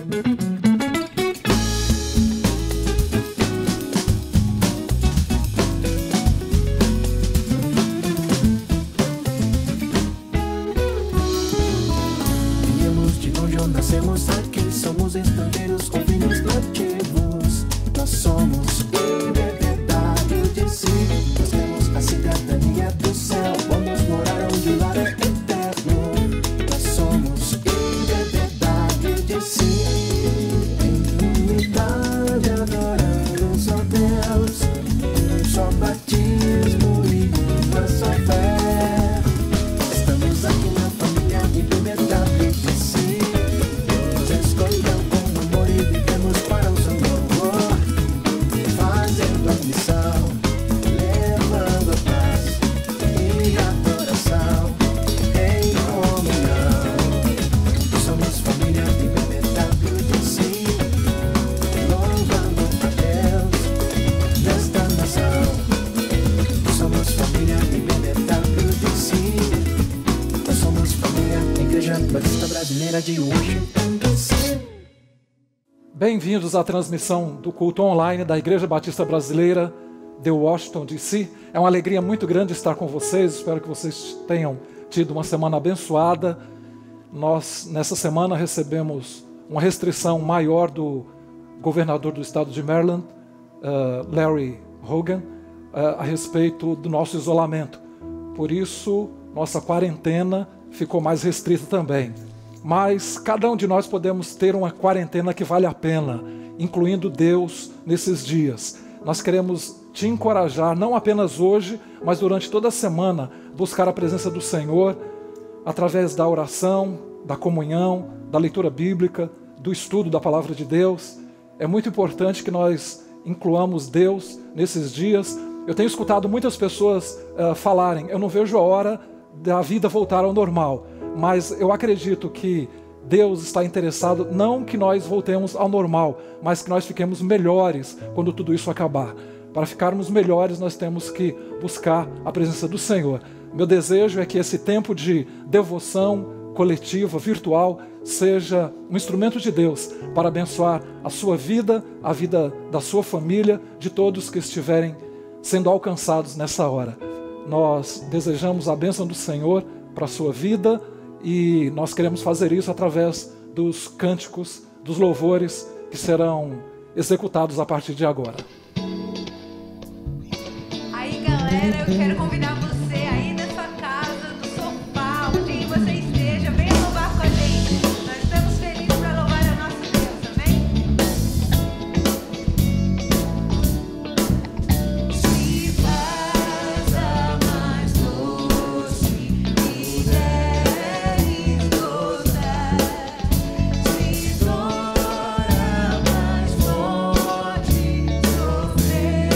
Viemos de longe ou nascemos aqui, somos estrangeiros com filhos nativos. Nós somos IBBWDC, nós temos a cidadania do céu, vamos morar onde lá é eterno. Nós somos IBBWDC, em unidade adorando um só Deus, um só batismo e uma só fé. Estamos aqui na família IBBWDC, nos escolheu com amor e vivemos para o Senhor, fazendo a missão, levando a paz e adoração em comunhão. Somos família IBBWDC, louvando a Deus nesta nação. Somos família IBBWDC, nós somos família Igreja Batista Brasileira de Washington DC. Bem-vindos à transmissão do culto online da Igreja Batista Brasileira de Washington DC. É uma alegria muito grande estar com vocês. Espero que vocês tenham tido uma semana abençoada. Nós, nessa semana, recebemos uma restrição maior do governador do estado de Maryland, Larry Hogan, a respeito do nosso isolamento. Por isso, nossa quarentena ficou mais restrita também. Mas cada um de nós podemos ter uma quarentena que vale a pena, incluindo Deus nesses dias. Nós queremos te encorajar, não apenas hoje, mas durante toda a semana, buscar a presença do Senhor através da oração, da comunhão, da leitura bíblica, do estudo da palavra de Deus. É muito importante que nós incluamos Deus nesses dias. Eu tenho escutado muitas pessoas falarem, eu não vejo a hora da vida voltar ao normal, mas eu acredito que Deus está interessado não que nós voltemos ao normal, mas que nós fiquemos melhores quando tudo isso acabar. Para ficarmos melhores, nós temos que buscar a presença do Senhor. Meu desejo é que esse tempo de devoção coletiva, virtual, seja um instrumento de Deus para abençoar a sua vida, a vida da sua família, de todos que estiverem sendo alcançados nessa hora. Nós desejamos a bênção do Senhor para a sua vida e nós queremos fazer isso através dos cânticos, dos louvores que serão executados a partir de agora. Aí, galera, eu quero convidar você aí da sua casa, do sofá, onde você esteja, venha louvar com a gente. Nós estamos felizes para louvar a nosso Deus, amém? Se faz a mais doce, e deres gozar, se torna mais forte sofrer.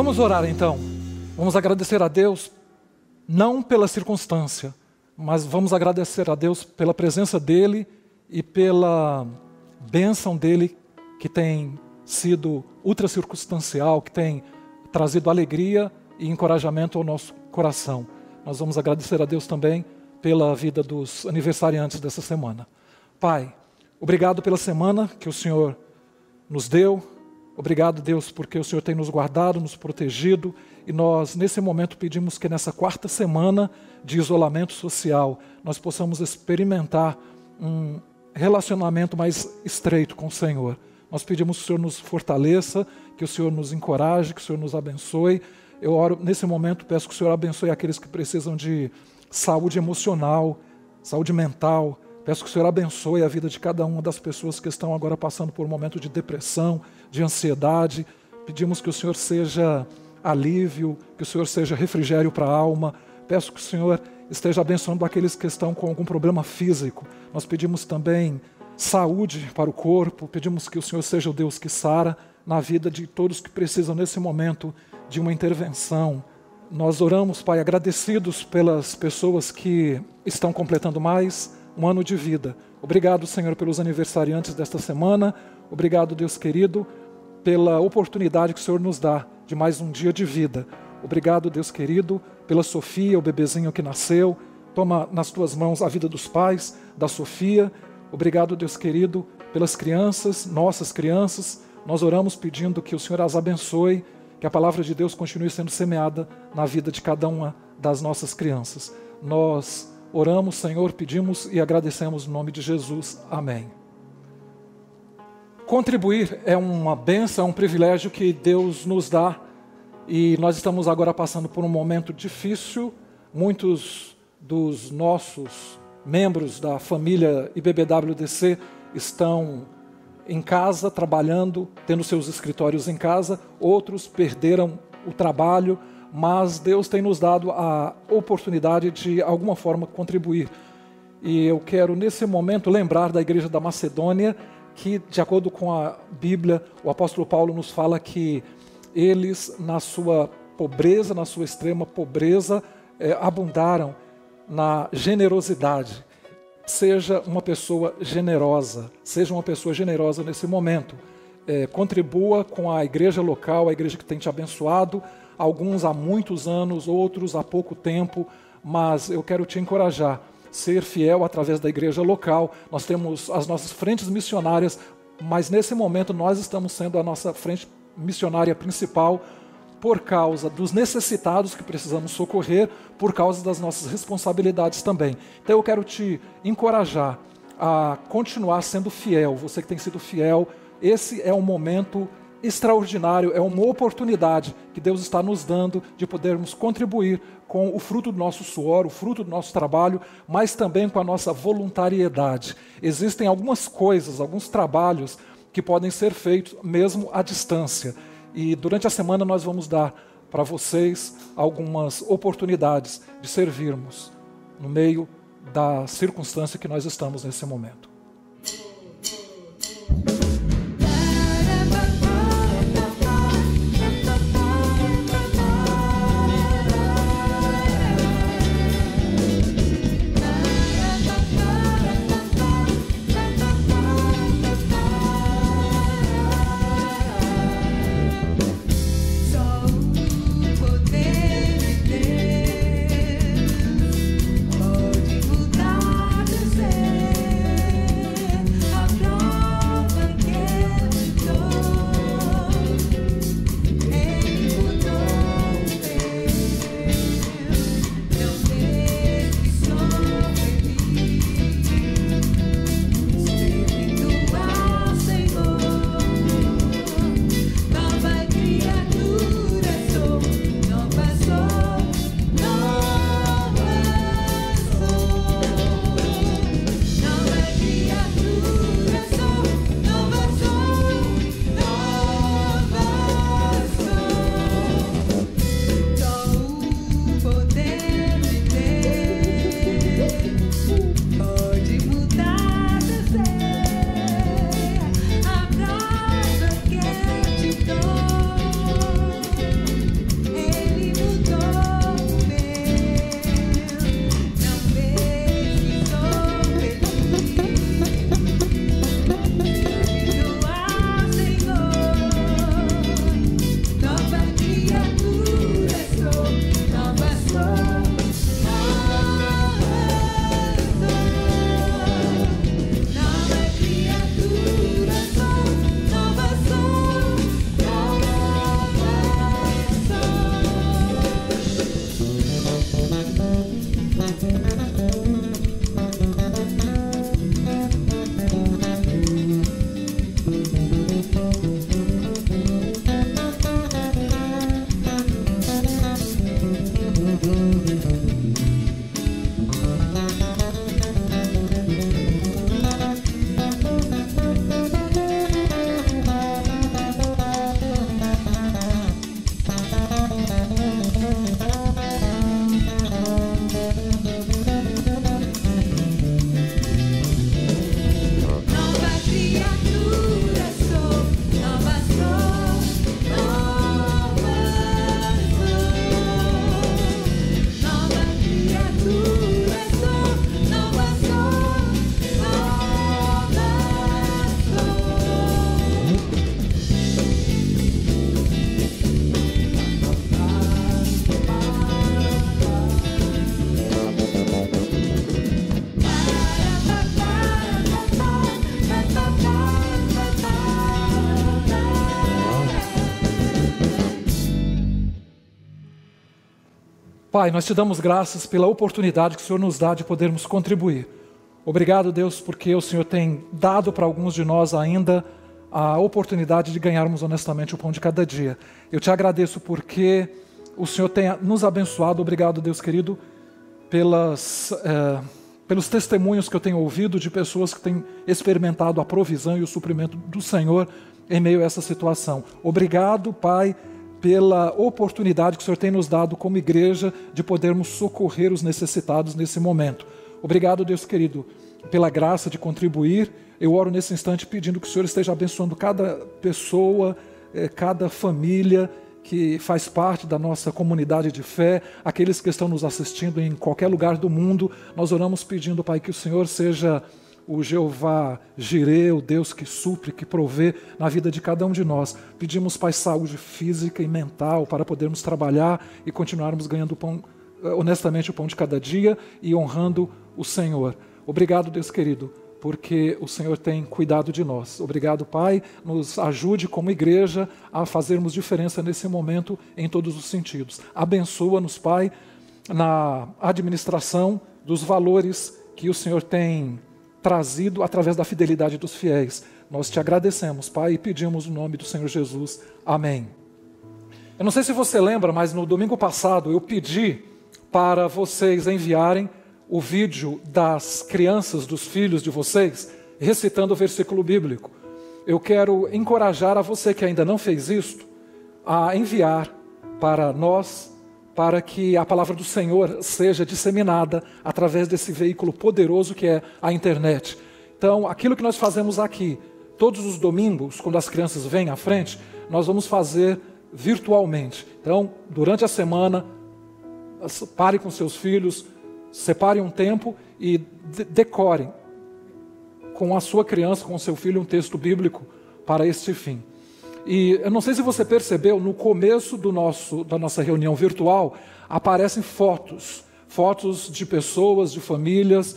Vamos orar então. Vamos agradecer a Deus, não pela circunstância, mas vamos agradecer a Deus pela presença dEle e pela bênção dEle que tem sido ultra circunstancial, que tem trazido alegria e encorajamento ao nosso coração. Nós vamos agradecer a Deus também pela vida dos aniversariantes dessa semana. Pai, obrigado pela semana que o Senhor nos deu. Obrigado, Deus, porque o Senhor tem nos guardado, nos protegido, e nós, nesse momento, pedimos que nessa quarta semana de isolamento social, nós possamos experimentar um relacionamento mais estreito com o Senhor. Nós pedimos que o Senhor nos fortaleça, que o Senhor nos encoraje, que o Senhor nos abençoe. Eu oro, nesse momento, peço que o Senhor abençoe aqueles que precisam de saúde emocional, saúde mental. Peço que o Senhor abençoe a vida de cada uma das pessoas que estão agora passando por um momento de depressão, de ansiedade. Pedimos que o Senhor seja alívio, que o Senhor seja refrigério para a alma. Peço que o Senhor esteja abençoando aqueles que estão com algum problema físico. Nós pedimos também saúde para o corpo. Pedimos que o Senhor seja o Deus que sara na vida de todos que precisam nesse momento de uma intervenção. Nós oramos, Pai, agradecidos pelas pessoas que estão completando mais um ano de vida. Obrigado, Senhor, pelos aniversariantes desta semana. Obrigado, Deus querido, pela oportunidade que o Senhor nos dá de mais um dia de vida. Obrigado, Deus querido, pela Sofia, o bebezinho que nasceu. Toma nas tuas mãos a vida dos pais da Sofia. Obrigado, Deus querido, pelas crianças, nossas crianças. Nós oramos pedindo que o Senhor as abençoe, que a palavra de Deus continue sendo semeada na vida de cada uma das nossas crianças. Nós oramos, Senhor, pedimos e agradecemos no nome de Jesus. Amém. Contribuir é uma bênção, é um privilégio que Deus nos dá, e nós estamos agora passando por um momento difícil. Muitos dos nossos membros da família IBBWDC estão em casa, trabalhando, tendo seus escritórios em casa. Outros perderam o trabalho, mas Deus tem nos dado a oportunidade de alguma forma contribuir. E eu quero nesse momento lembrar da igreja da Macedônia, que de acordo com a Bíblia, o apóstolo Paulo nos fala que eles, na sua pobreza, na sua extrema pobreza, abundaram na generosidade. Seja uma pessoa generosa nesse momento. Contribua com a igreja local, a igreja que tem te abençoado, alguns há muitos anos, outros há pouco tempo, mas eu quero te encorajar, ser fiel através da igreja local. Nós temos as nossas frentes missionárias, mas nesse momento nós estamos sendo a nossa frente missionária principal por causa dos necessitados que precisamos socorrer, por causa das nossas responsabilidades também. Então eu quero te encorajar a continuar sendo fiel, você que tem sido fiel. Esse é um momento extraordinário, é uma oportunidade que Deus está nos dando de podermos contribuir com o fruto do nosso suor, o fruto do nosso trabalho, mas também com a nossa voluntariedade. Existem algumas coisas, alguns trabalhos que podem ser feitos mesmo à distância. E durante a semana nós vamos dar para vocês algumas oportunidades de servirmos no meio da circunstância que nós estamos nesse momento. Pode mudar do céu. Pai, nós te damos graças pela oportunidade que o Senhor nos dá de podermos contribuir. Obrigado, Deus, porque o Senhor tem dado para alguns de nós ainda a oportunidade de ganharmos honestamente o pão de cada dia. Eu te agradeço porque o Senhor tem nos abençoado. Obrigado, Deus querido, pelos testemunhos que eu tenho ouvido de pessoas que têm experimentado a provisão e o suprimento do Senhor em meio a essa situação. Obrigado, Pai, pela oportunidade que o Senhor tem nos dado como igreja de podermos socorrer os necessitados nesse momento. Obrigado, Deus querido, pela graça de contribuir. Eu oro nesse instante pedindo que o Senhor esteja abençoando cada pessoa, cada família que faz parte da nossa comunidade de fé, aqueles que estão nos assistindo em qualquer lugar do mundo. Nós oramos pedindo, Pai, que o Senhor seja o Jeová Jireh, o Deus que supre, que provê na vida de cada um de nós. Pedimos, Pai, saúde física e mental para podermos trabalhar e continuarmos ganhando pão, honestamente o pão de cada dia e honrando o Senhor. Obrigado, Deus querido, porque o Senhor tem cuidado de nós. Obrigado, Pai, nos ajude como igreja a fazermos diferença nesse momento em todos os sentidos. Abençoa-nos, Pai, na administração dos valores que o Senhor tem trazido através da fidelidade dos fiéis. Nós te agradecemos, Pai, e pedimos o nome do Senhor Jesus. Amém. Eu não sei se você lembra, mas no domingo passado eu pedi para vocês enviarem o vídeo das crianças, dos filhos de vocês, recitando o versículo bíblico. Eu quero encorajar a você que ainda não fez isto, a enviar para nós, para que a palavra do Senhor seja disseminada através desse veículo poderoso que é a internet. Então, aquilo que nós fazemos aqui, todos os domingos, quando as crianças vêm à frente, nós vamos fazer virtualmente. Então, durante a semana, pare com seus filhos, separe um tempo e decorem com a sua criança, com o seu filho, um texto bíblico para este fim. E eu não sei se você percebeu, no começo da nossa reunião virtual, aparecem fotos de pessoas, de famílias,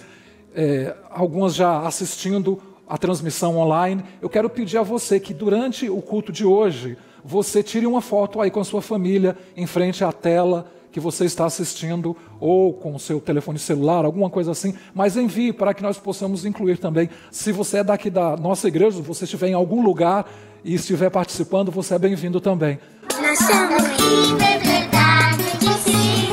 algumas já assistindo a transmissão online. Eu quero pedir a você que durante o culto de hoje, você tire uma foto aí com a sua família, em frente à tela que você está assistindo, ou com o seu telefone celular, alguma coisa assim, mas envie para que nós possamos incluir também. Se você é daqui da nossa igreja, se você estiver em algum lugar e estiver participando, você é bem-vindo também. Nós somos liberdade de si.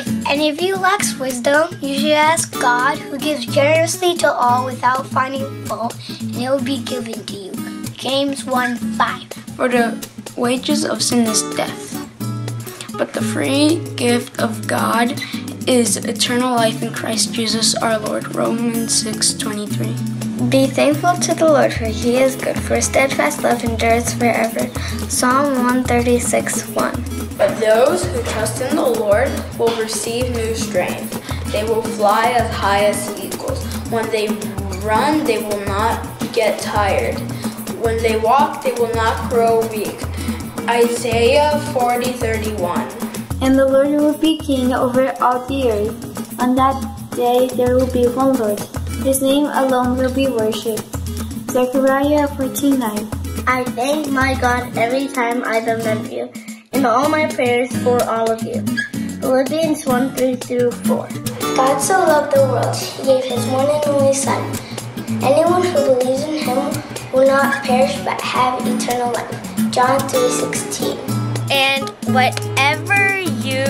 If any of you lacks wisdom, you should ask God, who gives generously to all without finding fault, and it will be given to you. James 1:5. For the wages of sin is death, but the free gift of God is eternal life in Christ Jesus our Lord. Romans 6:23. Be thankful to the Lord, for He is good, for His steadfast love endures forever. Psalm 136:1. But those who trust in the Lord will receive new strength. They will fly as high as eagles. When they run, they will not get tired. When they walk, they will not grow weak. Isaiah 40:31. And the Lord will be king over all the earth. On that day there will be one Lord. His name alone will be worshipped. Zechariah 14:9. I thank my God every time I remember you, and all my prayers for all of you. Philippians 1:3-4. God so loved the world, He gave His one and only Son. Anyone who believes in Him will not perish but have eternal life. John 3:16. And whatever you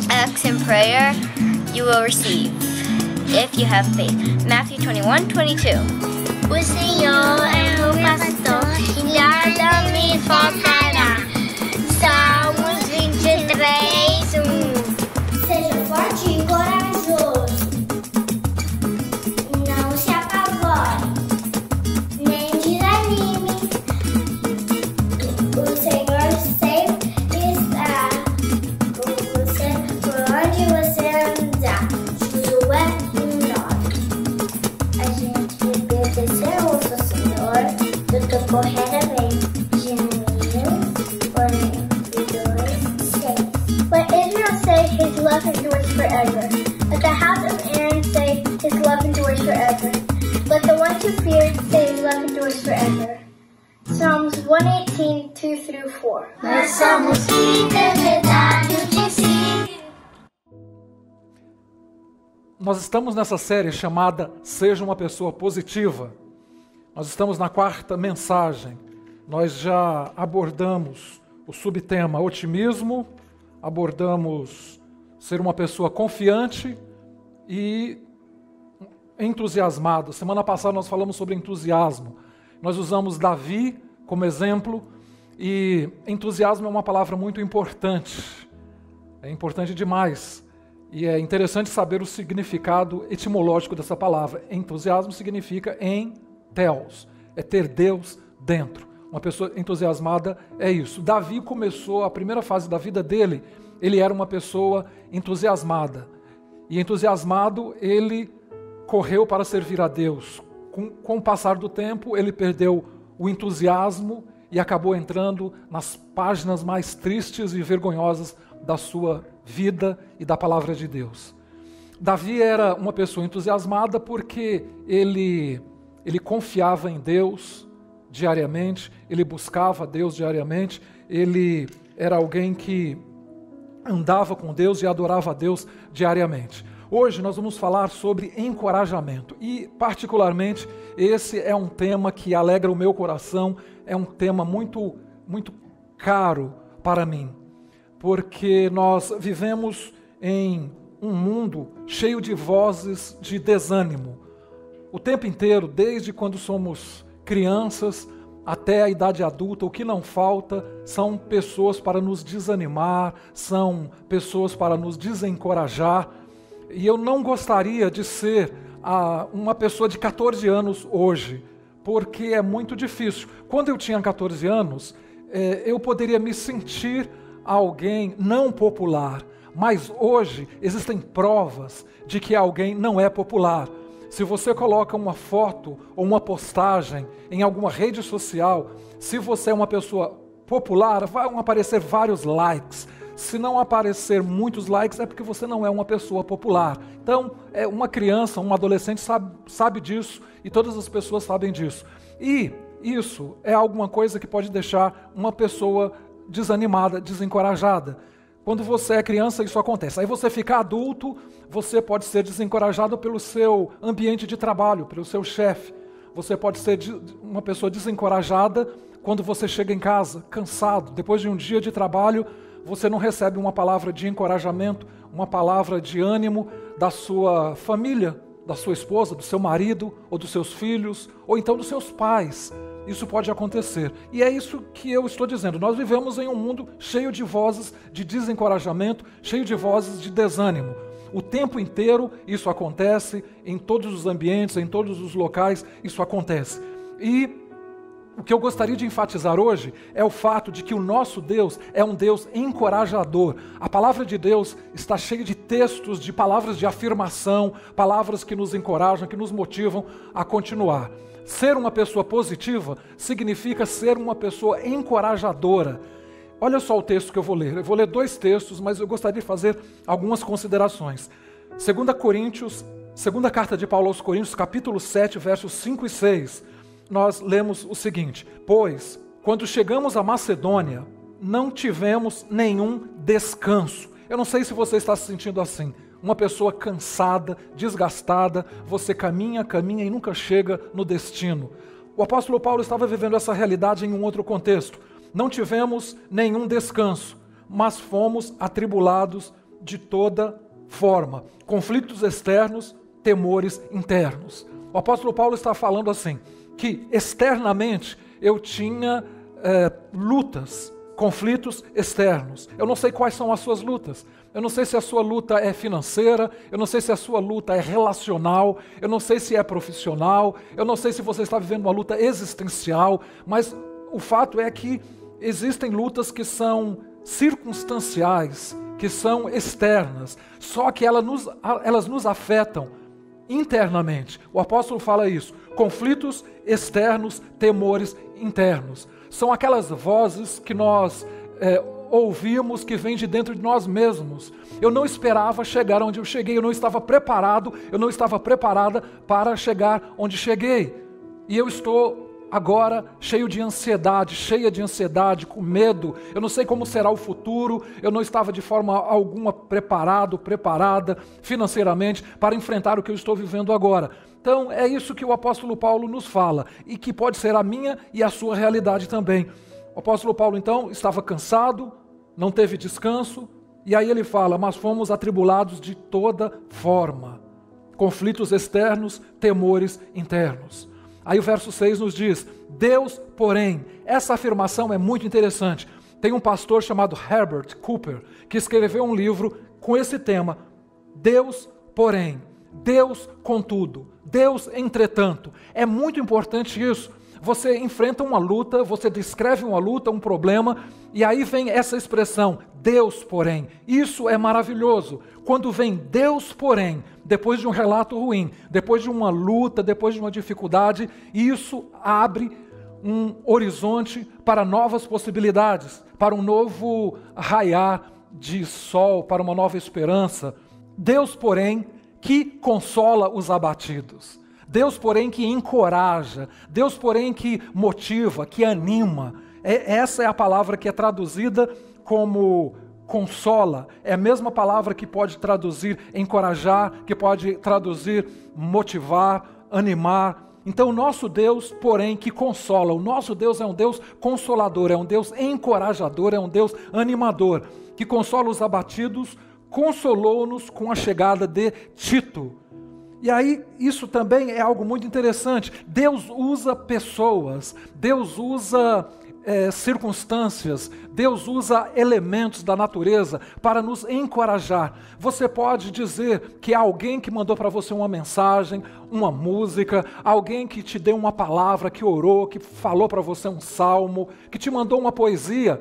ask in prayer, you will receive, if you have faith. Matthew 21:22. O Senhor é o pastor e nada me faltará. Salmos 23:1. Seja forte e corajoso. Não se apavore, nem desanime. O Senhor sempre está com você por onde você andar. Josué 1:9. A gente obedeceu ao Senhor, lutou corretamente. Jeremias 42:6. Let Israel say His love endures forever. Let the house of Aaron say His love endures forever. Let the ones who fear say His love endures forever. Psalms 118, 2 through 4. Nós somos fidelidade de si. Nós estamos nessa série chamada Seja uma Pessoa Positiva. Nós estamos na 4ª mensagem. Nós já abordamos o subtema otimismo, abordamos ser uma pessoa confiante e entusiasmado. Semana passada nós falamos sobre entusiasmo. Nós usamos Davi como exemplo e entusiasmo é uma palavra muito importante. É importante demais. E é interessante saber o significado etimológico dessa palavra. Entusiasmo significa em Theos, é ter Deus dentro. Uma pessoa entusiasmada é isso. Davi começou a primeira fase da vida dele, ele era uma pessoa entusiasmada. E entusiasmado, ele correu para servir a Deus. Com o passar do tempo, ele perdeu o entusiasmo e acabou entrando nas páginas mais tristes e vergonhosas da sua vida e da palavra de Deus. Davi era uma pessoa entusiasmada porque ele confiava em Deus diariamente, ele buscava Deus diariamente, ele era alguém que andava com Deus e adorava a Deus diariamente. Hoje nós vamos falar sobre encorajamento e, particularmente, esse é um tema que alegra o meu coração, é um tema muito, muito caro para mim, porque nós vivemos em um mundo cheio de vozes de desânimo. O tempo inteiro, desde quando somos crianças até a idade adulta, o que não falta são pessoas para nos desanimar, são pessoas para nos desencorajar. E eu não gostaria de ser uma pessoa de 14 anos hoje, porque é muito difícil. Quando eu tinha 14 anos, eu poderia me sentir alguém não popular, mas hoje existem provas de que alguém não é popular. Se você coloca uma foto ou uma postagem em alguma rede social, se você é uma pessoa popular, vão aparecer vários likes. Se não aparecer muitos likes, é porque você não é uma pessoa popular. Então, uma criança, um adolescente sabe disso e todas as pessoas sabem disso. E isso é alguma coisa que pode deixar uma pessoa desanimada, desencorajada. Quando você é criança, isso acontece. Aí você fica adulto, você pode ser desencorajado pelo seu ambiente de trabalho, pelo seu chefe. Você pode ser uma pessoa desencorajada quando você chega em casa, cansado, depois de um dia de trabalho, você não recebe uma palavra de encorajamento, uma palavra de ânimo da sua família, da sua esposa, do seu marido, ou dos seus filhos, ou então dos seus pais. Isso pode acontecer. E é isso que eu estou dizendo. Nós vivemos em um mundo cheio de vozes de desencorajamento, cheio de vozes de desânimo. O tempo inteiro isso acontece, em todos os ambientes, em todos os locais, isso acontece. E o que eu gostaria de enfatizar hoje é o fato de que o nosso Deus é um Deus encorajador. A palavra de Deus está cheia de textos, de palavras de afirmação, palavras que nos encorajam, que nos motivam a continuar. Ser uma pessoa positiva significa ser uma pessoa encorajadora. Olha só o texto que eu vou ler. Eu vou ler 2 textos, mas eu gostaria de fazer algumas considerações. 2 carta de Paulo aos Coríntios, capítulo 7, versos 5 e 6. Nós lemos o seguinte: pois, quando chegamos à Macedônia, não tivemos nenhum descanso. Eu não sei se você está se sentindo assim, uma pessoa cansada, desgastada, você caminha e nunca chega no destino. O apóstolo Paulo estava vivendo essa realidade em um outro contexto. Não tivemos nenhum descanso, mas fomos atribulados de toda forma. Conflitos externos, temores internos. O apóstolo Paulo está falando assim, que externamente eu tinha lutas, conflitos externos. Eu não sei quais são as suas lutas. Eu não sei se a sua luta é financeira, eu não sei se a sua luta é relacional, eu não sei se é profissional, eu não sei se você está vivendo uma luta existencial, mas o fato é que existem lutas que são circunstanciais, que são externas, só que elas nos afetam internamente. O apóstolo fala isso. Conflitos externos, temores internos. São aquelas vozes que nós ouvimos que vêm de dentro de nós mesmos. Eu não esperava chegar onde eu cheguei, eu não estava preparado, eu não estava preparada para chegar onde cheguei. E eu estou agora cheio de ansiedade, cheia de ansiedade, com medo. Eu não sei como será o futuro, eu não estava de forma alguma preparada financeiramente para enfrentar o que eu estou vivendo agora. Então é isso que o apóstolo Paulo nos fala e que pode ser a minha e a sua realidade também. O apóstolo Paulo então estava cansado, não teve descanso, e aí ele fala, mas fomos atribulados de toda forma. Conflitos externos, temores internos. Aí o verso 6 nos diz, Deus, porém, essa afirmação é muito interessante. Tem um pastor chamado Herbert Cooper, que escreveu um livro com esse tema, Deus, porém, Deus, contudo, Deus, entretanto. É muito importante isso. Você enfrenta uma luta, você descreve uma luta, um problema, e aí vem essa expressão, Deus, porém. Isso é maravilhoso. Quando vem Deus, porém, depois de um relato ruim, depois de uma luta, depois de uma dificuldade, isso abre um horizonte para novas possibilidades, para um novo raiar de sol, para uma nova esperança. Deus, porém, que consola os abatidos. Deus, porém, que encoraja. Deus, porém, que motiva, que anima. Essa é a palavra que é traduzida como consola. É a mesma palavra que pode traduzir encorajar, que pode traduzir motivar, animar. Então, o nosso Deus, porém, que consola. O nosso Deus é um Deus consolador, é um Deus encorajador, é um Deus animador, que consola os abatidos, consolou-nos com a chegada de Tito. E aí, isso também é algo muito interessante. Deus usa pessoas, Deus usa circunstâncias, Deus usa elementos da natureza para nos encorajar. Você pode dizer que há alguém que mandou para você uma mensagem, uma música, alguém que te deu uma palavra, que orou, que falou para você um salmo, que te mandou uma poesia,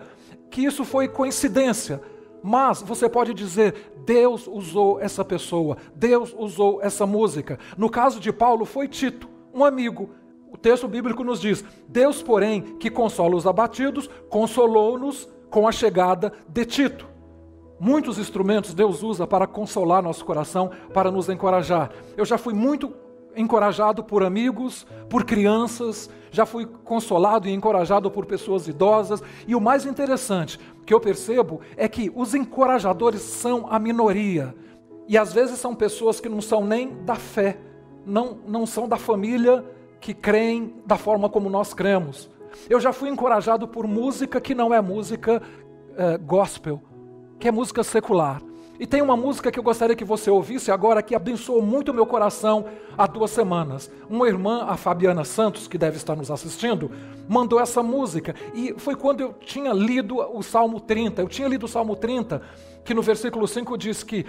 que isso foi coincidência. Mas você pode dizer, Deus usou essa pessoa, Deus usou essa música. No caso de Paulo foi Tito, um amigo. O texto bíblico nos diz, Deus, porém, que consola os abatidos, consolou-nos com a chegada de Tito. Muitos instrumentos Deus usa para consolar nosso coração, para nos encorajar. Eu já fui muito encorajado por amigos, por crianças, já fui consolado e encorajado por pessoas idosas. E o mais interessante que eu percebo é que os encorajadores são a minoria. E às vezes são pessoas que não são nem da fé, não são da família que creem da forma como nós cremos. Eu já fui encorajado por música que não é música gospel, que é música secular. E tem uma música que eu gostaria que você ouvisse agora, que abençoou muito o meu coração há 2 semanas. Uma irmã, a Fabiana Santos, que deve estar nos assistindo, mandou essa música. E foi quando eu tinha lido o Salmo 30. Eu tinha lido o Salmo 30, que no versículo 5 diz que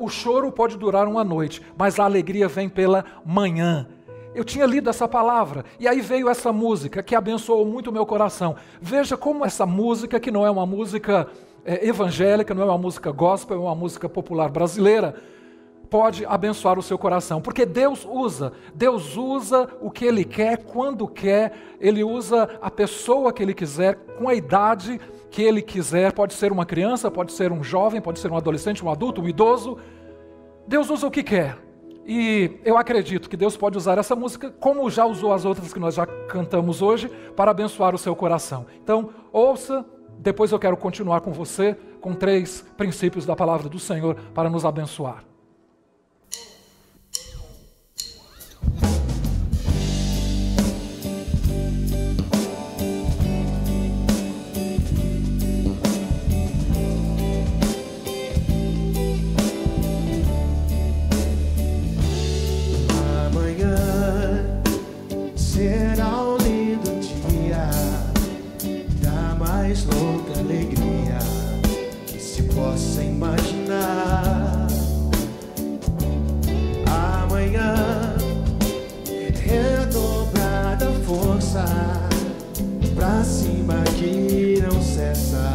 o choro pode durar uma noite, mas a alegria vem pela manhã. Eu tinha lido essa palavra, e aí veio essa música, que abençoou muito o meu coração. Veja como essa música, que não é uma música evangélica, não é uma música gospel, é uma música popular brasileira, pode abençoar o seu coração, porque Deus usa o que Ele quer, quando quer, Ele usa a pessoa que Ele quiser, com a idade que Ele quiser, pode ser uma criança, pode ser um jovem, pode ser um adolescente, um adulto, um idoso, Deus usa o que quer, e eu acredito que Deus pode usar essa música, como já usou as outras que nós já cantamos hoje, para abençoar o seu coração. Então, ouça. Depois eu quero continuar com você com 3 princípios da palavra do Senhor para nos abençoar. Amanhã será um lindo dia, da mais louca alegria que se possa imaginar. Amanhã, redobrada força, pra cima que não cessa,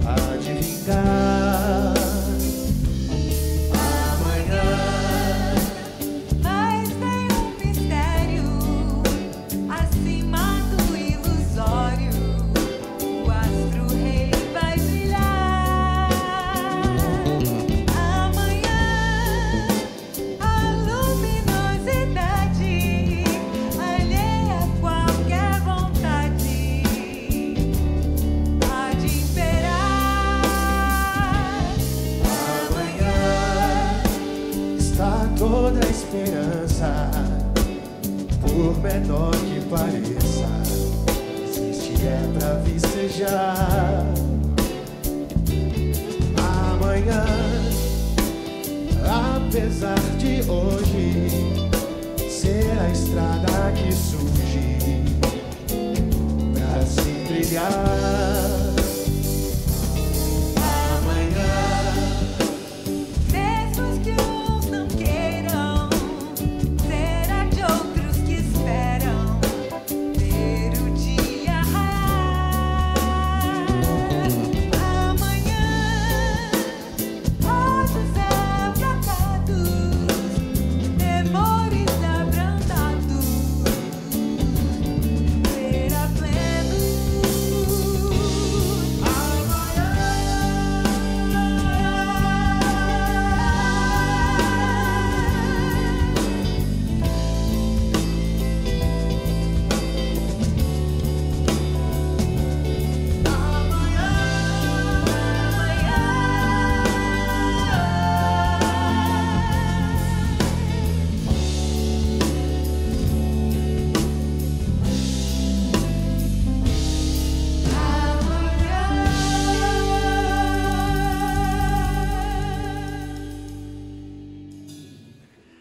há de vingar. Amanhã Mas tem um mistério acima do ilusório. O astro-rei vai brilhar. toda esperança, por menor que pareça, existe pra vicejar. Amanhã, apesar de hoje ser a estrada que surge pra se trilhar.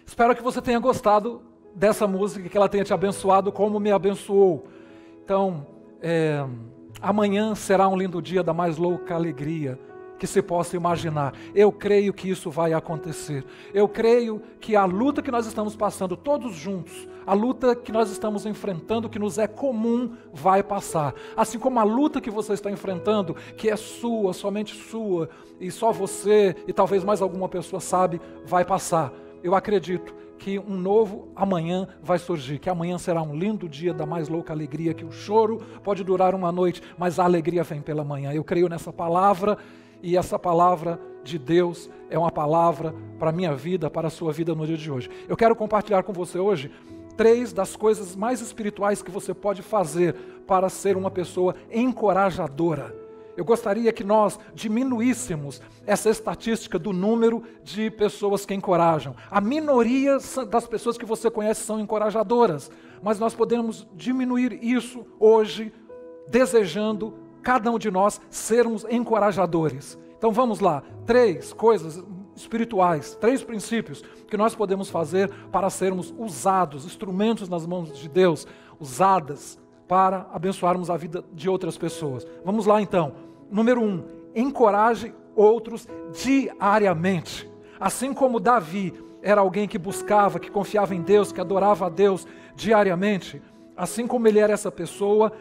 Espero que você tenha gostado dessa música, que ela tenha te abençoado como me abençoou. Então, amanhã será um lindo dia da mais louca alegria que se possa imaginar. Eu creio que isso vai acontecer. Eu creio que a luta que nós estamos passando todos juntos, a luta que nós estamos enfrentando, que nos é comum, vai passar. Assim como a luta que você está enfrentando, que é sua, somente sua, e só você e talvez mais alguma pessoa sabe, vai passar. Eu acredito que um novo amanhã vai surgir, que amanhã será um lindo dia da mais louca alegria, que o choro pode durar uma noite, mas a alegria vem pela manhã. Eu creio nessa palavra, e essa palavra de Deus é uma palavra para a minha vida, para a sua vida no dia de hoje. Eu quero compartilhar com você hoje 3 das coisas mais espirituais que você pode fazer para ser uma pessoa encorajadora. Eu gostaria que nós diminuíssemos essa estatística do número de pessoas que encorajam. A minoria das pessoas que você conhece são encorajadoras, mas nós podemos diminuir isso hoje, desejando cada um de nós sermos encorajadores. Então vamos lá, 3 coisas espirituais, 3 princípios que nós podemos fazer para sermos usados, instrumentos nas mãos de Deus, usadas para abençoarmos a vida de outras pessoas. Vamos lá então. Número 1, encoraje outros diariamente. Assim como Davi era alguém que buscava, que confiava em Deus, que adorava a Deus diariamente, assim como ele era essa pessoa,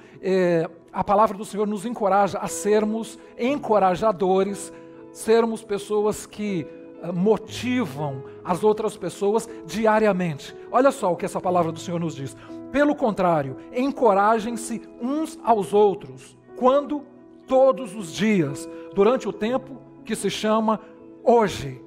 a palavra do Senhor nos encoraja a sermos encorajadores, sermos pessoas que motivam as outras pessoas diariamente. Olha só o que essa palavra do Senhor nos diz. Pelo contrário, encorajem-se uns aos outros, quando? Todos os dias, durante o tempo que se chama hoje.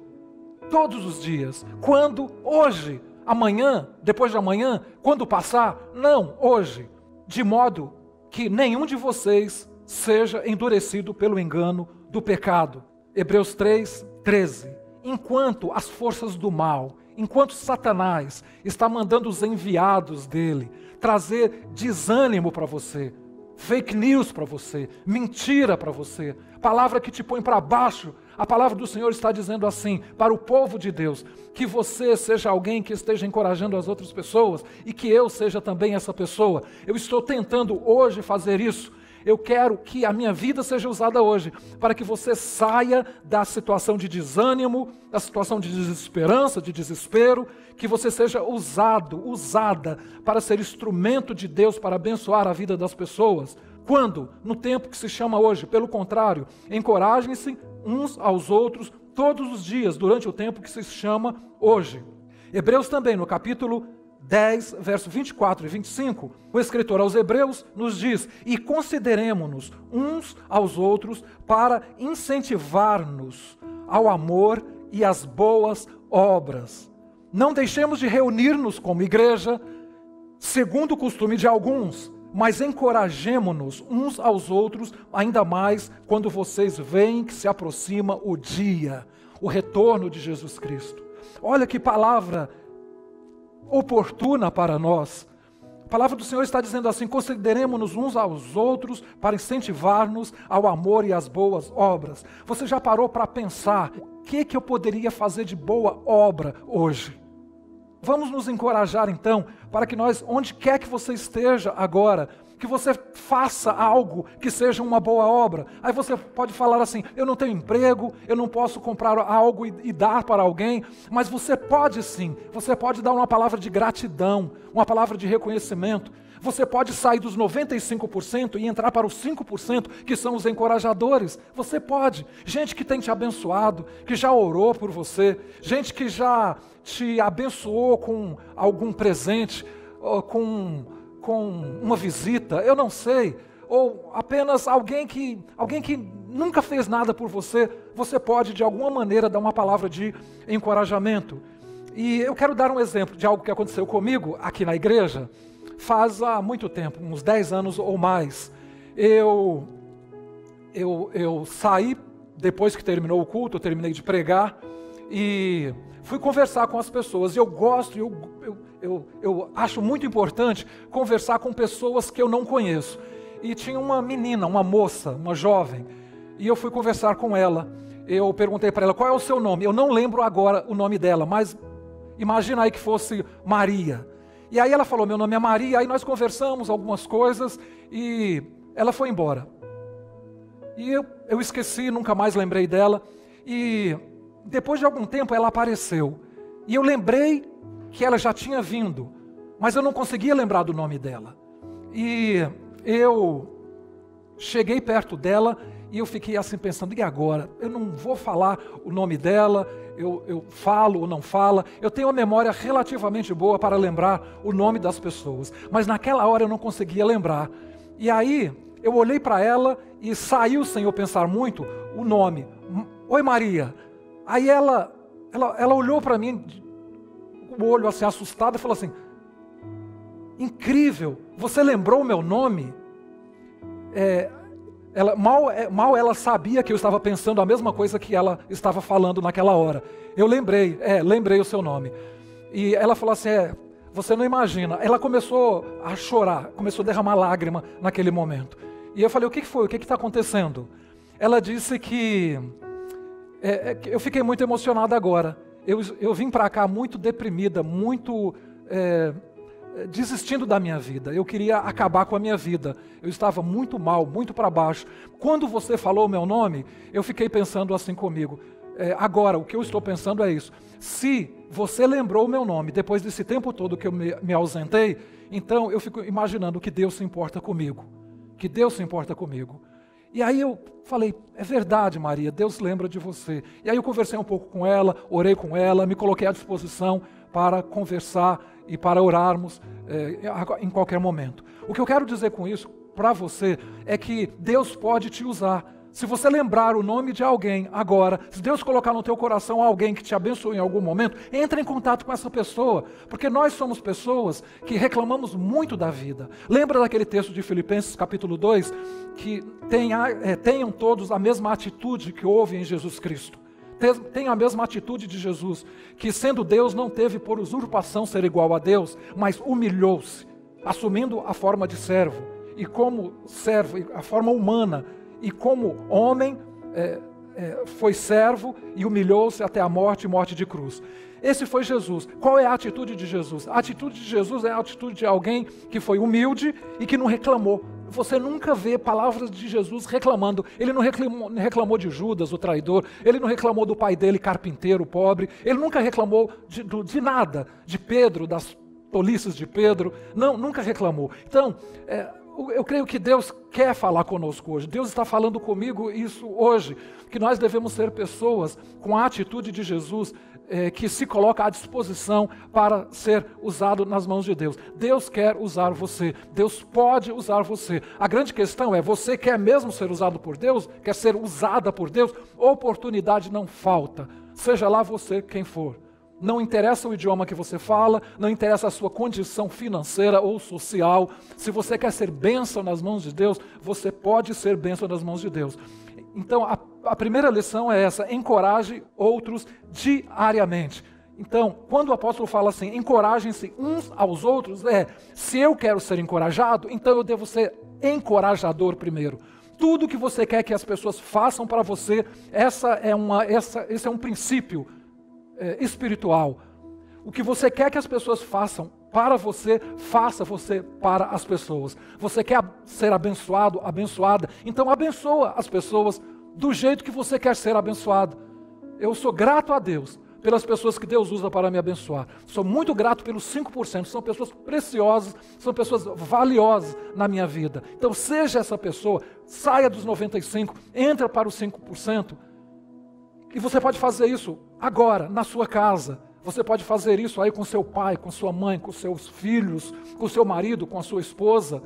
Todos os dias. Quando? Hoje. Amanhã? Depois de amanhã? Quando passar? Não, hoje. De modo que nenhum de vocês seja endurecido pelo engano do pecado. Hebreus 3:13. Enquanto as forças do mal, enquanto Satanás está mandando os enviados dele trazer desânimo para você, fake news para você, mentira para você, palavra que te põe para baixo, a palavra do Senhor está dizendo assim, para o povo de Deus, que você seja alguém que esteja encorajando as outras pessoas e que eu seja também essa pessoa. Eu estou tentando hoje fazer isso. Eu quero que a minha vida seja usada hoje para que você saia da situação de desânimo, da situação de desesperança, de desespero, que você seja usada para ser instrumento de Deus para abençoar a vida das pessoas. Quando? No tempo que se chama hoje. Pelo contrário, encorajem-se uns aos outros todos os dias, durante o tempo que se chama hoje. Hebreus também, no capítulo 10, verso 24 e 25, o escritor aos Hebreus nos diz: e consideremo-nos uns aos outros para incentivar-nos ao amor e às boas obras. Não deixemos de reunir-nos como igreja, segundo o costume de alguns, mas encorajemo-nos uns aos outros, ainda mais quando vocês veem que se aproxima o dia, o retorno de Jesus Cristo. Olha que palavra oportuna para nós. A palavra do Senhor está dizendo assim: consideremos-nos uns aos outros para incentivar-nos ao amor e às boas obras. Você já parou para pensar o que eu poderia fazer de boa obra hoje? Vamos nos encorajar então, para que nós, onde quer que você esteja agora, que você faça algo que seja uma boa obra. Aí você pode falar assim: eu não tenho emprego, eu não posso comprar algo e dar para alguém, mas você pode sim, você pode dar uma palavra de gratidão, uma palavra de reconhecimento. Você pode sair dos 95% e entrar para os 5% que são os encorajadores. Você pode. Gente que tem te abençoado, que já orou por você, gente que já te abençoou com algum presente, com uma visita, eu não sei, ou apenas alguém que nunca fez nada por você, você pode de alguma maneira dar uma palavra de encorajamento. E eu quero dar um exemplo de algo que aconteceu comigo aqui na igreja, faz há muito tempo, uns 10 anos ou mais. Eu saí, depois que terminou o culto, eu terminei de pregar, e fui conversar com as pessoas. Eu gosto, eu acho muito importante conversar com pessoas que eu não conheço. E tinha uma menina, uma moça, uma jovem, e eu fui conversar com ela. Eu perguntei para ela: qual é o seu nome? Eu não lembro agora o nome dela, mas imagina aí que fosse Maria. E aí ela falou: meu nome é Maria. Aí nós conversamos algumas coisas e ela foi embora. E eu esqueci, nunca mais lembrei dela. E depois de algum tempo ela apareceu. E eu lembrei que ela já tinha vindo, mas eu não conseguia lembrar do nome dela. E eu cheguei perto dela e eu fiquei assim pensando: e agora? Eu não vou falar o nome dela, eu falo ou não falo. Eu tenho uma memória relativamente boa para lembrar o nome das pessoas, mas naquela hora eu não conseguia lembrar. E aí eu olhei para ela e saiu, sem eu pensar muito, o nome: oi Maria. Aí ela olhou para mim, o olho assim assustado, e falou assim: incrível, você lembrou o meu nome? Mal ela sabia que eu estava pensando a mesma coisa que ela estava falando naquela hora. Eu lembrei o seu nome. E ela falou assim: você não imagina. Ela começou a chorar, começou a derramar lágrima naquele momento. E eu falei: o que foi? O que está acontecendo? Ela disse que eu fiquei muito emocionada agora. Eu vim para cá muito deprimida, muito desistindo da minha vida. Eu queria acabar com a minha vida. Eu estava muito mal, muito para baixo. Quando você falou o meu nome, eu fiquei pensando assim comigo: agora, o que eu estou pensando é isso. Se você lembrou o meu nome depois desse tempo todo que eu me ausentei, então eu fico imaginando que Deus se importa comigo. Que Deus se importa comigo. E aí eu falei: é verdade, Maria, Deus lembra de você. E aí eu conversei um pouco com ela, orei com ela, me coloquei à disposição para conversar e para orarmos em qualquer momento. O que eu quero dizer com isso para você é que Deus pode te usar. Se você lembrar o nome de alguém agora, se Deus colocar no teu coração alguém que te abençoe em algum momento, entre em contato com essa pessoa, porque nós somos pessoas que reclamamos muito da vida. Lembra daquele texto de Filipenses capítulo 2, que tenham todos a mesma atitude que houve em Jesus Cristo. Tenham a mesma atitude de Jesus, que sendo Deus não teve por usurpação ser igual a Deus, mas humilhou-se, assumindo a forma de servo, e como servo, a forma humana, e como homem foi servo e humilhou-se até a morte e morte de cruz. Esse foi Jesus. Qual é a atitude de Jesus? A atitude de Jesus é a atitude de alguém que foi humilde e que não reclamou. Você nunca vê palavras de Jesus reclamando. Ele não reclamou de Judas, o traidor. Ele não reclamou do pai dele, carpinteiro, pobre. Ele nunca reclamou de nada, de Pedro, das tolices de Pedro. Não, nunca reclamou. Então, eu creio que Deus quer falar conosco hoje. Deus está falando comigo isso hoje, que nós devemos ser pessoas com a atitude de Jesus, que se coloca à disposição para ser usado nas mãos de Deus. Deus quer usar você. Deus pode usar você. A grande questão é: você quer mesmo ser usado por Deus? Quer ser usada por Deus? Oportunidade não falta. Seja lá você quem for. Não interessa o idioma que você fala, não interessa a sua condição financeira ou social. Se você quer ser bênção nas mãos de Deus, você pode ser bênção nas mãos de Deus. Então, a primeira lição é essa: encoraje outros diariamente. Então, quando o apóstolo fala assim, encorajem-se uns aos outros, se eu quero ser encorajado, então eu devo ser encorajador primeiro. Tudo que você quer que as pessoas façam para você, esse é um princípio espiritual. O que você quer que as pessoas façam para você, faça você para as pessoas. Você quer ser abençoado, abençoada, então abençoa as pessoas do jeito que você quer ser abençoado. Eu sou grato a Deus pelas pessoas que Deus usa para me abençoar. Sou muito grato pelos 5%, são pessoas preciosas, são pessoas valiosas na minha vida. Então seja essa pessoa, saia dos 95%, entra para os 5%. E você pode fazer isso agora, na sua casa. Você pode fazer isso aí com seu pai, com sua mãe, com seus filhos, com seu marido, com a sua esposa.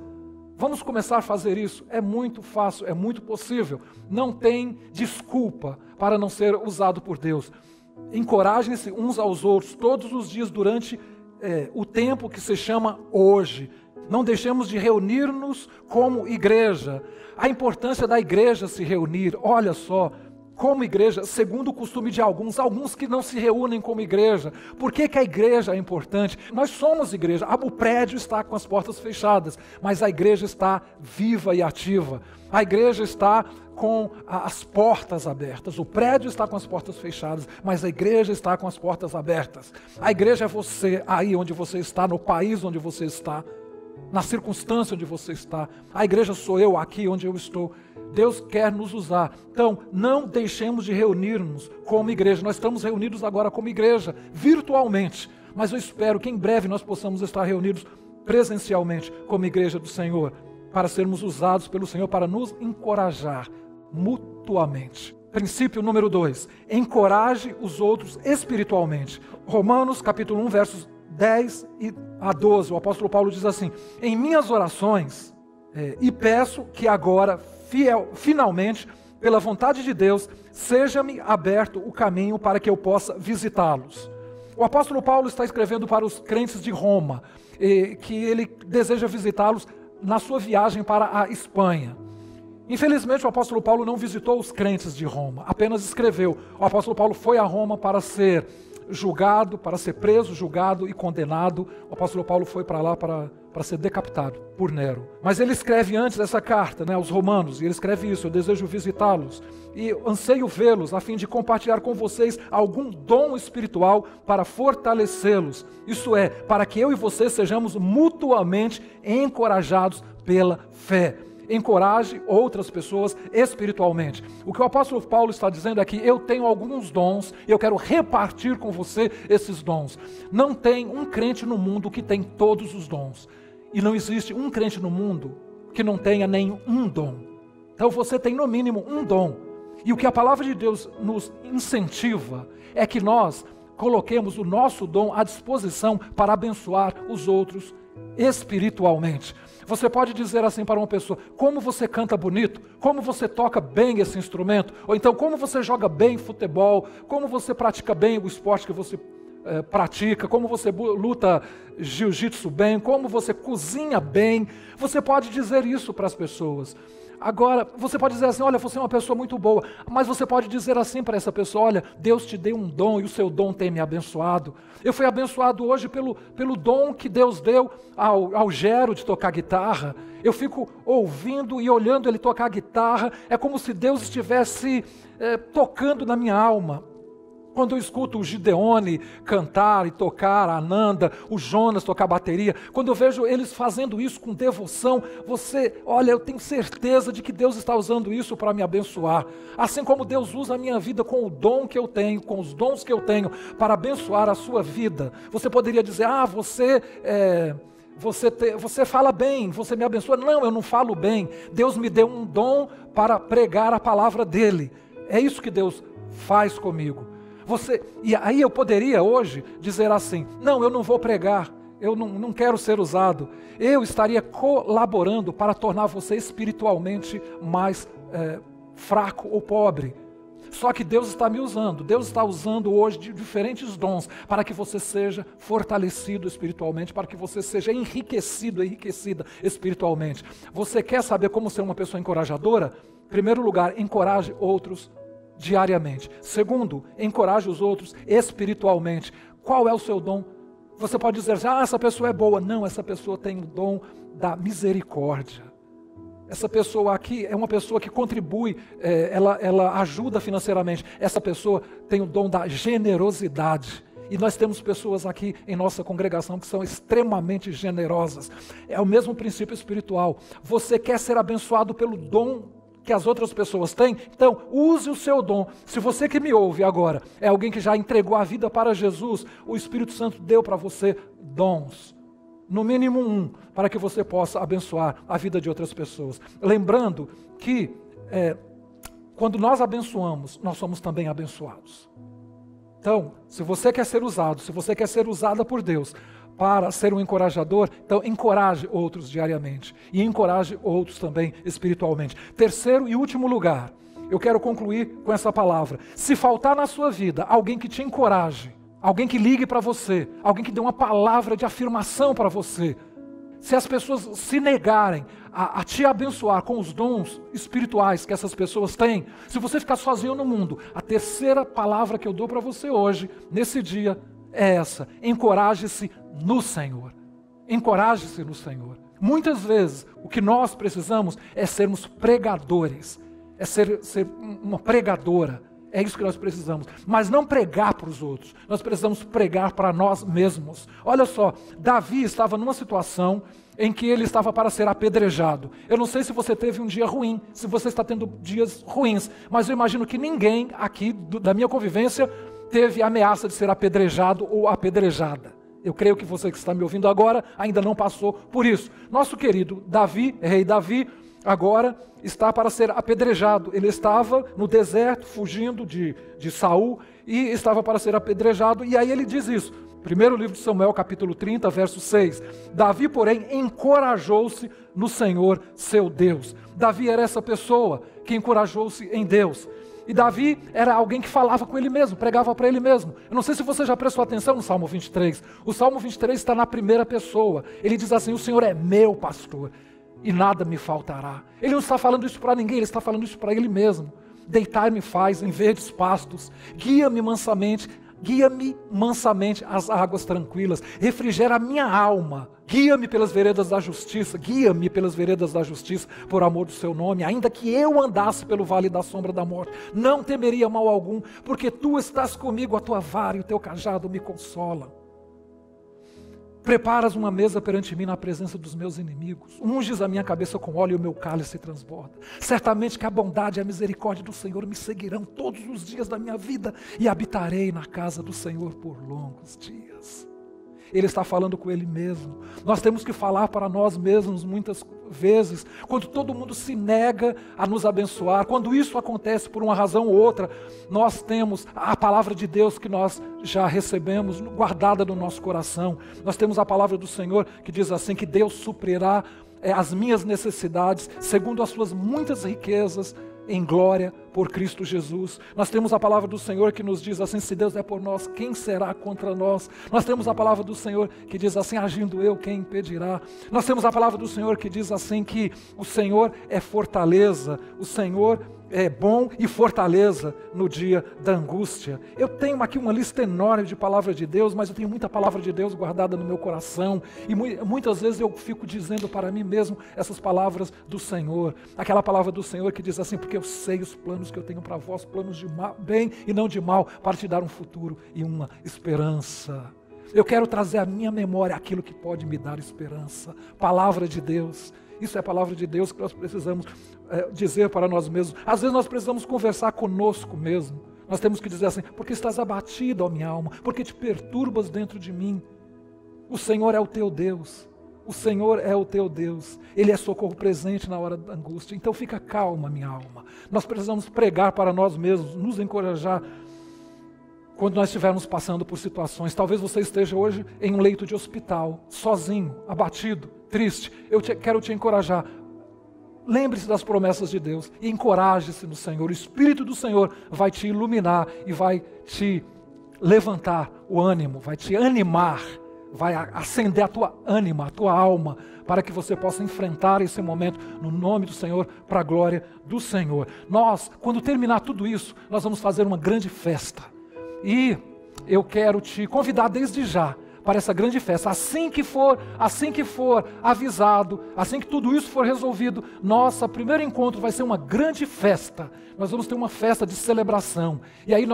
Vamos começar a fazer isso. É muito fácil, é muito possível. Não tem desculpa para não ser usado por Deus. Encorajem-se uns aos outros todos os dias durante o tempo que se chama hoje. Não deixemos de reunir-nos como igreja. A importância da igreja se reunir, olha só, como igreja, segundo o costume de alguns que não se reúnem como igreja. Por que a igreja é importante? Nós somos igreja, o prédio está com as portas fechadas, mas a igreja está viva e ativa. A igreja está com as portas abertas, o prédio está com as portas fechadas, mas a igreja está com as portas abertas. A igreja é você, aí onde você está, no país onde você está, na circunstância onde você está. A igreja sou eu, aqui onde eu estou. Deus quer nos usar. Então, não deixemos de reunir-nos como igreja. Nós estamos reunidos agora como igreja, virtualmente. Mas eu espero que em breve nós possamos estar reunidos presencialmente como igreja do Senhor, para sermos usados pelo Senhor, para nos encorajar mutuamente. Princípio número 2. Encoraje os outros espiritualmente. Romanos capítulo 1, versos 10 a 12. O apóstolo Paulo diz assim: em minhas orações, e peço que agora, finalmente, pela vontade de Deus, seja-me aberto o caminho para que eu possa visitá-los. O apóstolo Paulo está escrevendo para os crentes de Roma, que ele deseja visitá-los na sua viagem para a Espanha. Infelizmente, o apóstolo Paulo não visitou os crentes de Roma, apenas escreveu. O apóstolo Paulo foi a Roma para ser julgado, para ser preso, julgado e condenado. O apóstolo Paulo foi para lá para ser decapitado por Nero. Mas ele escreve antes essa carta, aos romanos, e ele escreve isso: eu desejo visitá-los e anseio vê-los a fim de compartilhar com vocês algum dom espiritual para fortalecê-los. Isso é, para que eu e você sejamos mutuamente encorajados pela fé. Encoraje outras pessoas espiritualmente. O que o apóstolo Paulo está dizendo é que eu tenho alguns dons e eu quero repartir com você esses dons. Não tem um crente no mundo que tem todos os dons. E não existe um crente no mundo que não tenha nenhum dom. Então você tem no mínimo um dom. E o que a palavra de Deus nos incentiva é que nós coloquemos o nosso dom à disposição para abençoar os outros espiritualmente. Você pode dizer assim para uma pessoa: como você canta bonito, como você toca bem esse instrumento, ou então como você joga bem futebol, como você pratica bem o esporte que você pratica, como você luta jiu-jitsu bem, como você cozinha bem. Você pode dizer isso para as pessoas. Agora, você pode dizer assim: olha, você é uma pessoa muito boa. Mas você pode dizer assim para essa pessoa: olha, Deus te deu um dom e o seu dom tem me abençoado. Eu fui abençoado hoje pelo dom que Deus deu ao Gero de tocar guitarra. Eu fico ouvindo e olhando ele tocar guitarra. É como se Deus estivesse tocando na minha alma. Quando eu escuto o Gideone cantar e tocar, a Ananda, o Jonas tocar bateria, quando eu vejo eles fazendo isso com devoção, olha, eu tenho certeza de que Deus está usando isso para me abençoar. Assim como Deus usa a minha vida com o dom que eu tenho, com os dons que eu tenho, para abençoar a sua vida. Você poderia dizer: você fala bem, você me abençoa. Não, eu não falo bem. Deus me deu um dom para pregar a palavra dele. É isso que Deus faz comigo. E aí eu poderia hoje dizer assim: não, eu não vou pregar, eu não quero ser usado. Eu estaria colaborando para tornar você espiritualmente mais fraco ou pobre. Só que Deus está me usando, Deus está usando hoje de diferentes dons para que você seja fortalecido espiritualmente, para que você seja enriquecida espiritualmente. Você quer saber como ser uma pessoa encorajadora? Em primeiro lugar, encoraje outros diariamente. Segundo, encoraje os outros espiritualmente. Qual é o seu dom? Você pode dizer, essa pessoa é boa. Não, essa pessoa tem o dom da misericórdia. Essa pessoa aqui é uma pessoa que contribui, ela ajuda financeiramente. Essa pessoa tem o dom da generosidade. E nós temos pessoas aqui em nossa congregação que são extremamente generosas. É o mesmo princípio espiritual. Você quer ser abençoado pelo dom que as outras pessoas têm? Então, use o seu dom. Se você que me ouve agora é alguém que já entregou a vida para Jesus, o Espírito Santo deu para você dons. No mínimo um, para que você possa abençoar a vida de outras pessoas. Lembrando que quando nós abençoamos, nós somos também abençoados. Então, se você quer ser usado, se você quer ser usada por Deus para ser um encorajador, então encoraje outros diariamente e encoraje outros também espiritualmente. Terceiro e último lugar, eu quero concluir com essa palavra. Se faltar na sua vida alguém que te encoraje, alguém que ligue para você, alguém que dê uma palavra de afirmação para você, se as pessoas se negarem a te abençoar com os dons espirituais que essas pessoas têm, se você ficar sozinho no mundo, a terceira palavra que eu dou para você hoje, nesse dia, é essa: encoraje-se no Senhor. Encoraje-se no Senhor. Muitas vezes, o que nós precisamos é sermos pregadores, é ser uma pregadora. É isso que nós precisamos. Mas não pregar para os outros. Nós precisamos pregar para nós mesmos. Olha só, Davi estava numa situação em que ele estava para ser apedrejado. Eu não sei se você teve um dia ruim, se você está tendo dias ruins, mas eu imagino que ninguém aqui da minha convivência teve ameaça de ser apedrejado ou apedrejada. Eu creio que você que está me ouvindo agora ainda não passou por isso. Nosso querido Davi, rei Davi, agora está para ser apedrejado. Ele estava no deserto, fugindo de Saul, e estava para ser apedrejado. E aí ele diz isso. Primeiro livro de Samuel, capítulo 30, verso 6. Davi, porém, encorajou-se no Senhor, seu Deus. Davi era essa pessoa que encorajou-se em Deus. E Davi era alguém que falava com ele mesmo, pregava para ele mesmo. Eu não sei se você já prestou atenção no Salmo 23. O Salmo 23 está na primeira pessoa. Ele diz assim: o Senhor é meu pastor e nada me faltará. Ele não está falando isso para ninguém, ele está falando isso para ele mesmo. Deitar-me faz em verdes pastos, guia-me mansamente às águas tranquilas, refrigera a minha alma, guia-me pelas veredas da justiça, por amor do seu nome. Ainda que eu andasse pelo vale da sombra da morte, não temeria mal algum, porque tu estás comigo, a tua vara e o teu cajado me consolam. Preparas uma mesa perante mim na presença dos meus inimigos. Unges a minha cabeça com óleo e o meu cálice transborda. Certamente que a bondade e a misericórdia do Senhor me seguirão todos os dias da minha vida e habitarei na casa do Senhor por longos dias. Ele está falando com ele mesmo. Nós temos que falar para nós mesmos muitas vezes, quando todo mundo se nega a nos abençoar, quando isso acontece por uma razão ou outra, nós temos a palavra de Deus que nós já recebemos guardada no nosso coração. Nós temos a palavra do Senhor que diz assim, que Deus suprirá as minhas necessidades segundo as suas muitas riquezas em glória por Cristo Jesus. Nós temos a palavra do Senhor que nos diz assim: se Deus é por nós, quem será contra nós? Nós temos a palavra do Senhor que diz assim: agindo eu, quem impedirá? Nós temos a palavra do Senhor que diz assim, que o Senhor é fortaleza, o Senhor é bom e fortaleza no dia da angústia. Eu tenho aqui uma lista enorme de palavras de Deus, mas eu tenho muita palavra de Deus guardada no meu coração, e muitas vezes eu fico dizendo para mim mesmo essas palavras do Senhor, aquela palavra do Senhor que diz assim: porque eu sei os planos que eu tenho para vós, planos de bem e não de mal, para te dar um futuro e uma esperança. Eu quero trazer à minha memória aquilo que pode me dar esperança. Palavra de Deus. Isso é a palavra de Deus que nós precisamos dizer para nós mesmos. Às vezes nós precisamos conversar conosco mesmo. Nós temos que dizer assim: porque estás abatida, ó minha alma, porque te perturbas dentro de mim. O Senhor é o teu Deus. O Senhor é o teu Deus. Ele é socorro presente na hora da angústia. Então fica calma, minha alma. Nós precisamos pregar para nós mesmos, nos encorajar quando nós estivermos passando por situações. Talvez você esteja hoje em um leito de hospital, sozinho, abatido, triste. Eu quero te encorajar. Lembre-se das promessas de Deus e encoraje-se no Senhor. O Espírito do Senhor vai te iluminar e vai te levantar o ânimo, vai te animar, vai acender a tua ânima, a tua alma, para que você possa enfrentar esse momento no nome do Senhor, para a glória do Senhor. Nós, quando terminar tudo isso, nós vamos fazer uma grande festa. E eu quero te convidar desde já para essa grande festa. Assim que for avisado, assim que tudo isso for resolvido, nosso primeiro encontro vai ser uma grande festa. Nós vamos ter uma festa de celebração. E aí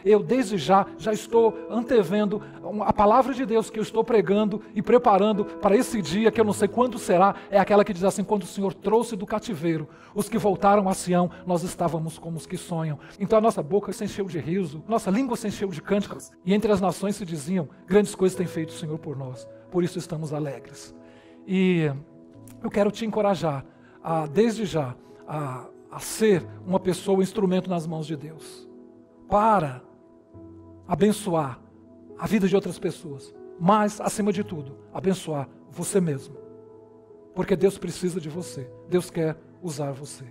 eu desde já estou antevendo a palavra de Deus que eu estou pregando e preparando para esse dia, que eu não sei quando será, é aquela que diz assim: quando o Senhor trouxe do cativeiro os que voltaram a Sião, nós estávamos como os que sonham. Então a nossa boca se encheu de riso, nossa língua se encheu de cânticos, e entre as nações se diziam: grandes coisas tem feito o Senhor por nós, por isso estamos alegres. E eu quero te encorajar, desde já, a ser uma pessoa, instrumento nas mãos de Deus, para abençoar a vida de outras pessoas, mas, acima de tudo, abençoar você mesmo, porque Deus precisa de você, Deus quer usar você.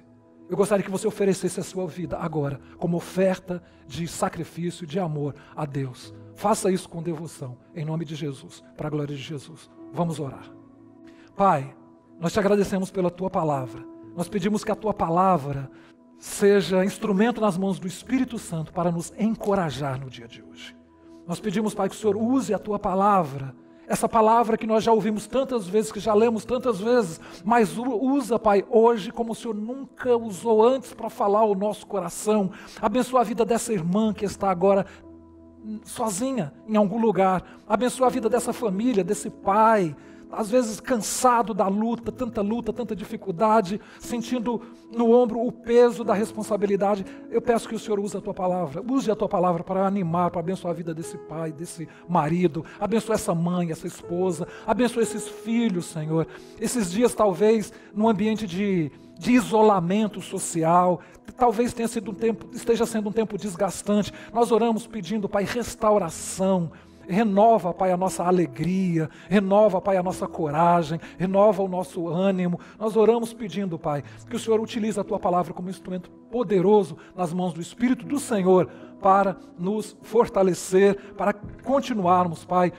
Eu gostaria que você oferecesse a sua vida agora, como oferta de sacrifício, de amor a Deus. Faça isso com devoção, em nome de Jesus, para a glória de Jesus. Vamos orar. Pai, nós te agradecemos pela Tua palavra. Nós pedimos que a Tua palavra seja instrumento nas mãos do Espírito Santo para nos encorajar no dia de hoje. Nós pedimos, Pai, que o Senhor use a Tua palavra, essa palavra que nós já ouvimos tantas vezes, que já lemos tantas vezes, mas usa, Pai, hoje como o Senhor nunca usou antes para falar ao nosso coração. Abençoa a vida dessa irmã que está agora sozinha em algum lugar. Abençoa a vida dessa família, desse pai, às vezes cansado da luta, tanta dificuldade, sentindo no ombro o peso da responsabilidade. Eu peço que o Senhor use a Tua palavra para animar, para abençoar a vida desse pai, desse marido, abençoa essa mãe, essa esposa, abençoa esses filhos, Senhor. Esses dias talvez num ambiente de isolamento social, talvez esteja sendo um tempo desgastante. Nós oramos pedindo, Pai, restauração. Renova, Pai, a nossa alegria, renova, Pai, a nossa coragem, renova o nosso ânimo. Nós oramos pedindo, Pai, que o Senhor utilize a Tua palavra como instrumento poderoso nas mãos do Espírito do Senhor para nos fortalecer, para continuarmos, Pai,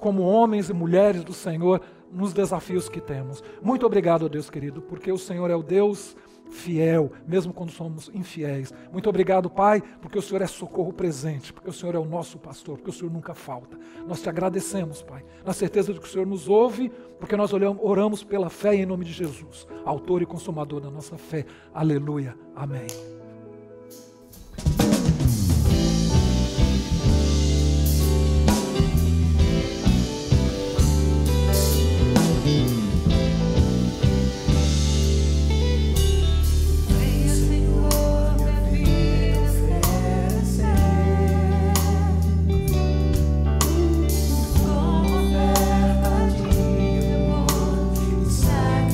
como homens e mulheres do Senhor nos desafios que temos. Muito obrigado, Deus querido, porque o Senhor é o Deus fiel, mesmo quando somos infiéis. Muito obrigado, Pai, porque o Senhor é socorro presente, porque o Senhor é o nosso pastor, porque o Senhor nunca falta. Nós te agradecemos, Pai, na certeza de que o Senhor nos ouve, porque nós oramos pela fé em nome de Jesus, autor e consumador da nossa fé. Aleluia. Amém.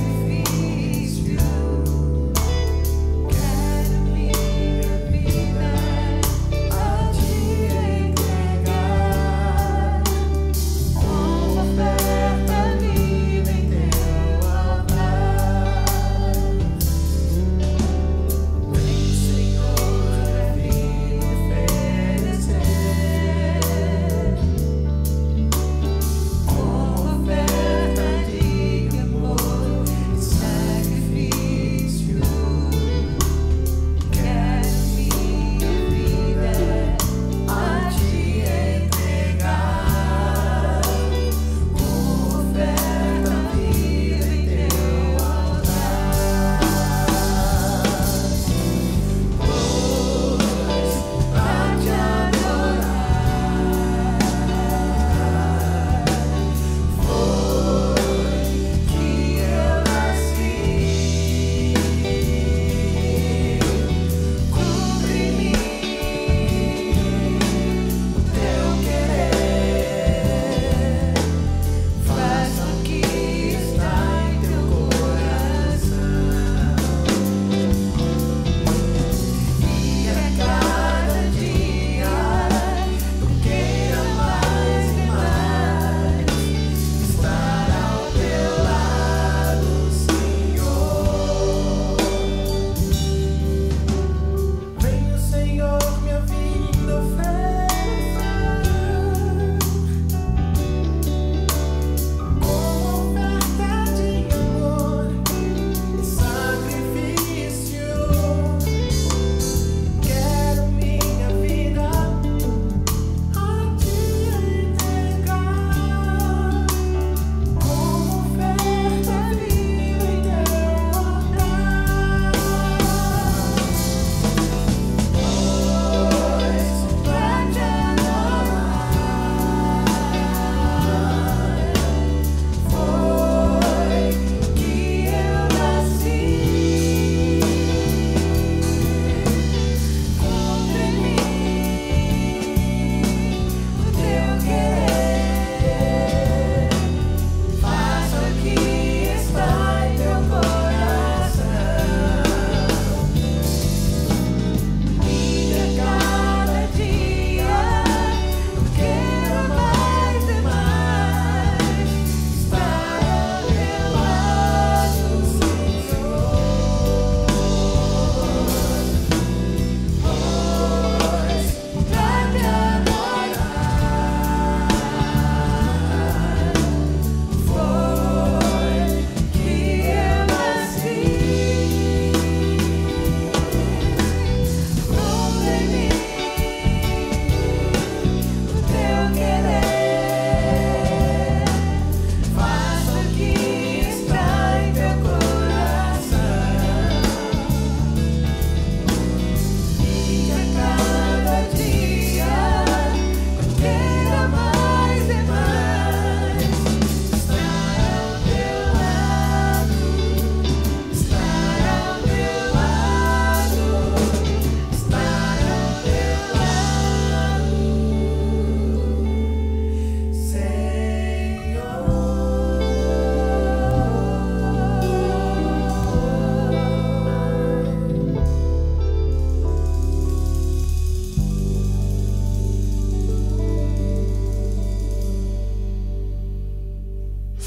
Sacrifício, quero me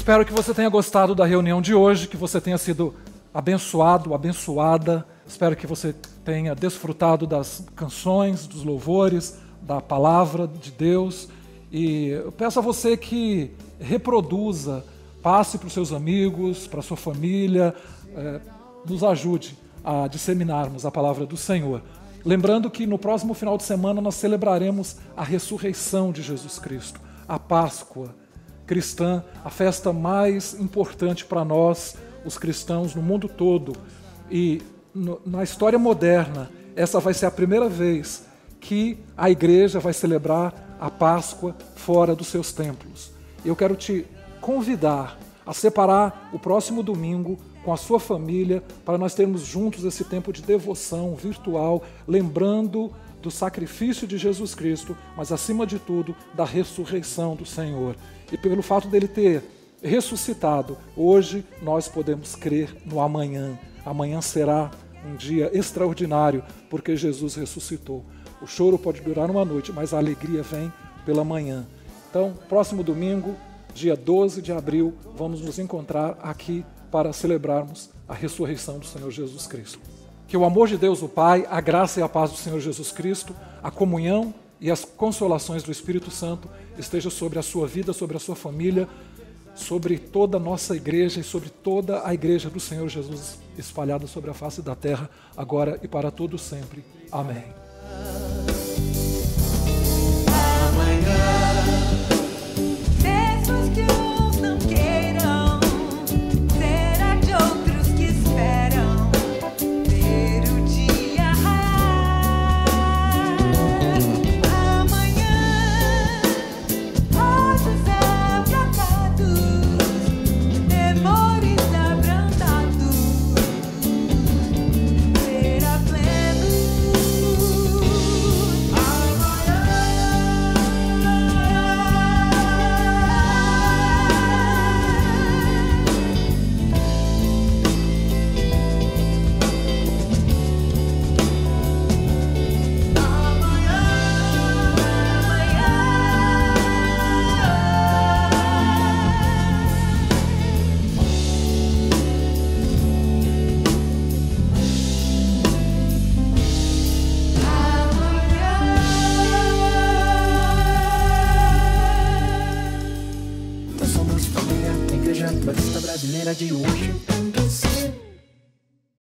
espero que você tenha gostado da reunião de hoje, que você tenha sido abençoado, abençoada. Espero que você tenha desfrutado das canções, dos louvores, da palavra de Deus. E eu peço a você que reproduza, passe para os seus amigos, para a sua família, nos ajude a disseminarmos a palavra do Senhor. Lembrando que no próximo final de semana nós celebraremos a ressurreição de Jesus Cristo, a Páscoa cristã, a festa mais importante para nós, os cristãos, no mundo todo. E na história moderna, essa vai ser a primeira vez que a igreja vai celebrar a Páscoa fora dos seus templos. Eu quero te convidar a separar o próximo domingo com a sua família, para nós termos juntos esse tempo de devoção virtual, lembrando do sacrifício de Jesus Cristo, mas acima de tudo, da ressurreição do Senhor. E pelo fato dele ter ressuscitado, hoje nós podemos crer no amanhã. Amanhã será um dia extraordinário, porque Jesus ressuscitou. O choro pode durar uma noite, mas a alegria vem pela manhã. Então, próximo domingo, dia 12 de abril, vamos nos encontrar aqui para celebrarmos a ressurreição do Senhor Jesus Cristo. Que o amor de Deus, o Pai, a graça e a paz do Senhor Jesus Cristo, a comunhão e as consolações do Espírito Santo esteja sobre a sua vida, sobre a sua família, sobre toda a nossa igreja e sobre toda a igreja do Senhor Jesus espalhada sobre a face da terra, agora e para todo sempre. Amém. Mesmo que uns não queiram, será de outros que esperam ver o dia raiar. Amanhã, olhos abraçados, temores abrandados, será pleno. Nós somos família, Igreja Batista Brasileira de hoje.